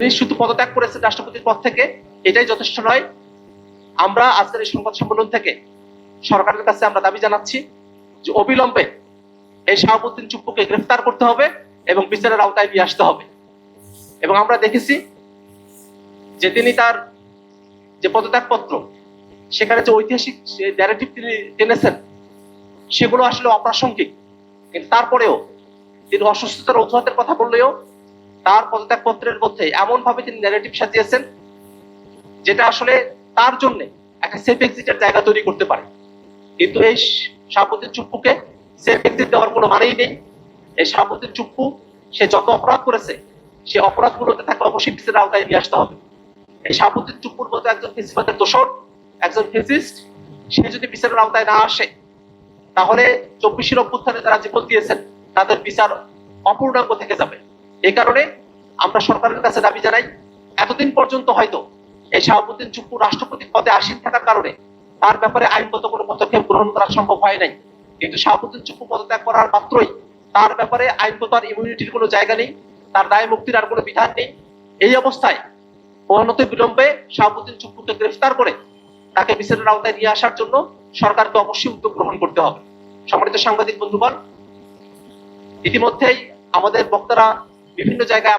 তিনি শুধু পদত্যাগ করেছেন রাষ্ট্রপতির পদ থেকে, এটাই যথেষ্ট নয়। আমরা আজকের এই সংবাদ সম্মেলন থেকে সরকারের কাছে আমরা দাবি জানাচ্ছি যে অবিলম্বে এই শাহাবুদ্দিন চুপ্পুকে গ্রেফতার করতে হবে এবং বিচারের আওতায় নিয়ে আসতে হবে। এবং আমরা দেখেছি যে তিনি তার যে পদত্যাগ পত্র, সেখানে যে ঐতিহাসিক ন্যারেটিভ তিনি টেনেছেন সেগুলো আসলে অপ্রাসঙ্গিক, কিন্তু তারপরেও তিনি অসুস্থতার অজুহাতের কথা বললেও তার পদত্যাগ পত্রের মধ্যে এমন ভাবে তিনি ন্যারেটিভ সাজিয়েছেন যেটা আসলে তার জন্য একটা সেফ এক্সিটের জায়গা তৈরি করতে পারে। কিন্তু এই শাহাবুদ্দিন চুপ্পুকে সেফ এক্সিট দেওয়ার কোনো মানেই নেই। এই শাহাবুদ্দিন চুপ্পু সে যত অপরাধ করেছে সে অপরাধগুলোতে তাকে অবশ্যই বিচারের আওতায় নিয়ে আসতে হবে। এই শাহাবুদ্দিন চুপ্পুর মতো একজন ফেসিবাদের দোষর, একজন ফেসিস্ট, সে যদি বিচারের আওতায় না আসে তাহলে 24 অভ্যুত্থানে যারা জীবন দিয়েছেন তাদের বিচার অপূর্ণাঙ্গ থেকে যাবে। এই কারণে আমরা সরকারের কাছে দাবি জানাই, এতদিন পর্যন্ত হয়তো এই শাহাবুদ্দিন চুপ্পু রাষ্ট্রপতি পদে আসীন থাকার কারণে তার ব্যাপারে আইনগত কোনো পদক্ষেপ গ্রহণ করা সম্ভব হয় নাই, কিন্তু শাহাবুদ্দিন চুপ্পু পদত্যাগ করার মাত্রই তার ব্যাপারে আইনগত আর ইমিউনিটির কোনো জায়গা নেই, তার দায় মুক্তির আর কোনো বিধান নেই। এই অবস্থায় অনতি বিলম্বে শাহাবুদ্দিন চুপ্পুকে গ্রেফতার করে তাকে বিচারের আওতায় নিয়ে আসার জন্য সরকারকে অবশ্যই উদ্যোগ গ্রহণ করতে হবে। সম্মানিত সাংবাদিক বন্ধুগণ, ইতিমধ্যেই আমাদের বক্তারা বিভিন্ন জায়গায়